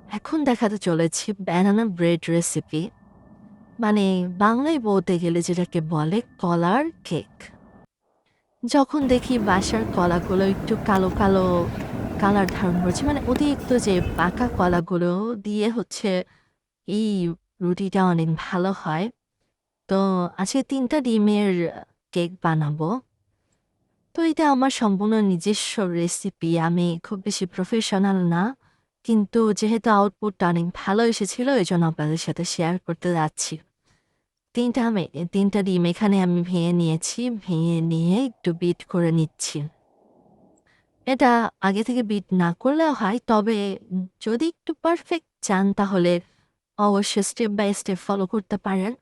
এখন দেখাতে চলেছি ব্যানানা ব্রেড রেসিপি, মানে বাংলায় বলতে গেলে যেটাকে বলে কলার কেক। যখন দেখি বাসার কলাগুলো একটু কালো কালো কালার ধারণ করছে, মানে অতিরিক্ত যে পাকা কলাগুলো দিয়ে এই রুটিটা অনেক ভালো হয়। তো আজকে ৩টা ডিমের কেক বানাবো। তো এটা আমার সম্পূর্ণ নিজস্ব রেসিপি। আমি খুব বেশি প্রফেশনাল না। কিন্তু যেহেতু আউটপুটটা অনেক ভালো এসেছিল, এজন্য আপনাদের সাথে শেয়ার করতে যাচ্ছি। ৩টা ডিম এখানে আমি ভেঙে নিয়েছি। ভেঙে নিয়ে একটু বিট করে নিচ্ছি। এটা আগে থেকে বিট না করলেও হয়, তবে যদি একটু পারফেক্ট চান তাহলে অবশ্যই স্টেপ বাই স্টেপ ফলো করতে পারেন।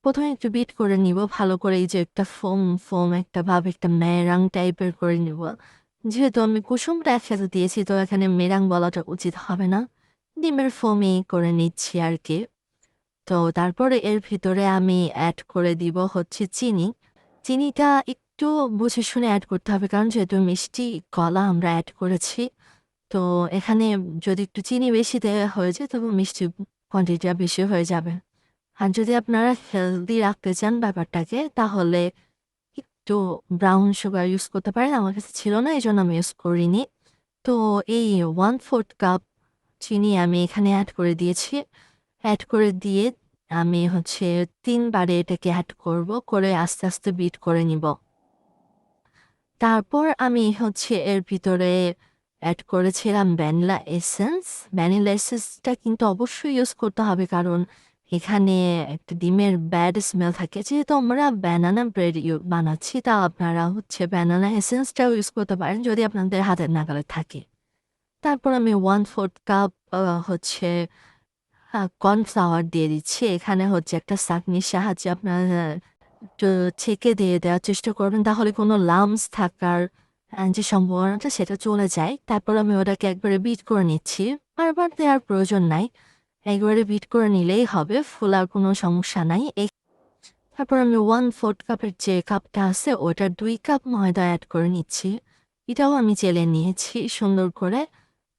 ১ম এ একটু বিট করে নিব ভালো করে, এই যে একটা ফোম একটা ভাব, একটা মেরাং টাইপের করে নিব। যেহেতু আমি কুসুমটা একসাথে দিয়েছি, তো এখানে মেরাং বলাটা উচিত হবে না। ডিমের ফোমই করে নিচ্ছি আরকি। তো তারপরে এর ভিতরে আমি এড করে দিব চিনি। চিনিটা একটু বুঝে শুনে এড করতে হবে, কারণ যেহেতু মিষ্টি কলা আমরা এড করেছি। তো এখানে যদি একটু চিনি বেশি দেওয়া হয়ে যায়, তবে মিষ্টির কোয়ান্টিটিটা বেশি হয়ে যাবে। আর যদি আপনারা হেলদি রাখতে চান ব্যাপারটাকে, তাহলে একটু ব্রাউন সুগার ইউজ করতে পারেন। আমার কাছে ছিল না, এজন্য আমি ইউজ করিনি। তো এই 1/4 কাপ চিনি আমি এখানে এড করে দিয়েছি। এড করে দিয়ে আমি ৩ বারে এটাকে এড করব, করে আস্তে, আস্তে বিট করে নিব। তারপর আমি এর ভিতরে এড করেছিলাম ভ্যানিলা এসেন্স। ভ্যানিলা এসেন্সটা কিন্তু অবশ্যই ইউজ করতে হবে, কারণ এখানে একটা ডিমের ব্যাড স্মেল থাকে। যেহেতু আমরা ব্যানানা ব্রেড বানাচ্ছি, তা আপনারা ব্যানানা এসেন্সটাও ইউজ করতে পারেন যদি আপনাদের হাতের নাগালে থাকে। তারপর আমি 1/4 কাপ আ হচ্ছে কর্নফ্লাওয়ার দিয়ে দিচ্ছি। এখানে একটা ছাঁকনির সাহায্যে আপনারা একটু ছেঁকে দিয়ে দেওয়ার চেষ্টা করবেন, তাহলে কোনো লাম্পস থাকার যে সম্ভাবনাটা সেটা চলে যায়। তারপর আমি ওটাকে একবারে বিট করে নিচ্ছি। বারবার দেওয়ার প্রয়োজন নাই। একবারে বিট করে নিলেই হবে, ফোলার কোনো সমস্যা নাই। তারপর আমি 1/4 কাপের যে কাপটা আছে ওটার ২ কাপ ময়দা এড করে নিচ্ছি। এটাও আমি চেলে নিয়েছি সুন্দর করে।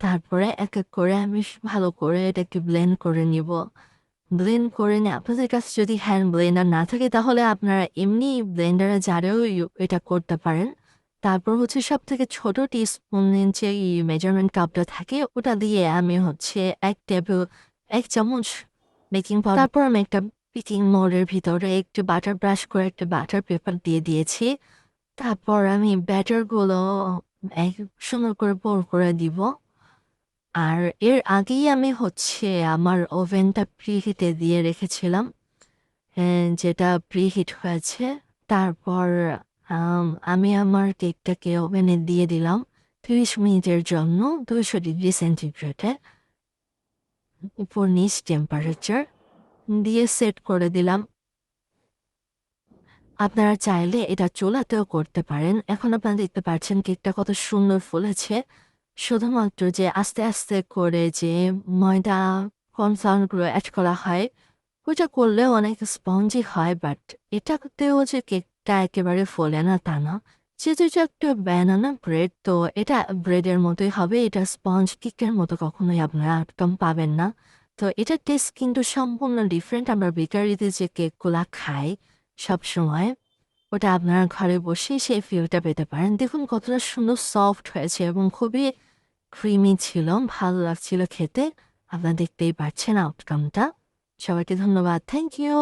তারপরে এক, এক করে আমি ভালো করে এটাকে ব্লেন্ড করে নিব। ব্লেন্ড করে নিয়ে আপনাদের কাছে যদি হ্যান্ড ব্লেন্ডার না থাকে, তাহলে আপনারা এমনি ব্লেন্ডারে জারেও এটা করতে পারেন। তারপর সবথেকে ছোট টিস্পুনের যে মেজারমেন্ট কাপটা থাকে, ওটা দিয়ে আমি ১ চামচ বেকিং পাউডার, তারপর আমি একটা বেকিং মোল্ডের ভিতরে একটু বাটার ব্রাশ করে একটা বাটার পেপার দিয়ে দিয়েছি। তারপর আমি ব্যাটারগুলো এক সুন্দর করে পোর করে দিব। আর এর আগেই আমি আমার ওভেনটা প্রিহিটে দিয়ে রেখেছিলাম, যেটা প্রিহিট হয়েছে। তারপর আমি আমার কেকটাকে ওভেনে দিয়ে দিলাম ৩০ মিনিটের জন্য ২০০ ডিগ্রি সেন্টিগ্রেডে, উপর নিচ টেম্পারেচার দিয়ে সেট করে দিলাম। আপনারা চাইলে এটা চুলাতেও করতে পারেন। এখন আপনারা দেখতে পাচ্ছেন কেকটা কত সুন্দর ফুলেছে। শুধুমাত্র যে আস্তে, আস্তে করে যে ময়দা, কর্নফ্লাওয়ারগুলো এড করা হয়, ওইটা করলেও অনেক স্পঞ্জি হয়, বাট এটাতেও যে কেকটা একেবারে ফোলে না তা না। যেহেতু এটা একটা ব্যানানা ব্রেড, তো এটা ব্রেডের মতোই হবে। এটা স্পঞ্জ কেকের মতো কখনোই আপনারা আউটকাম পাবেন না। তো এটার টেস্ট কিন্তু সম্পূর্ণ ডিফারেন্ট। আমরা বেকারিতে যে কেকগুলা খাই সবসময়, ওটা আপনারা ঘরে বসেই সেই ফিলটা পেতে পারেন। দেখুন কতটা সুন্দর সফট হয়েছে এবং খুবই ক্রিমি ছিল, ভালো লাগছিল খেতে। আপনারা দেখতেই পাচ্ছেন আউটকামটা। সবাইকে ধন্যবাদ। Thank you.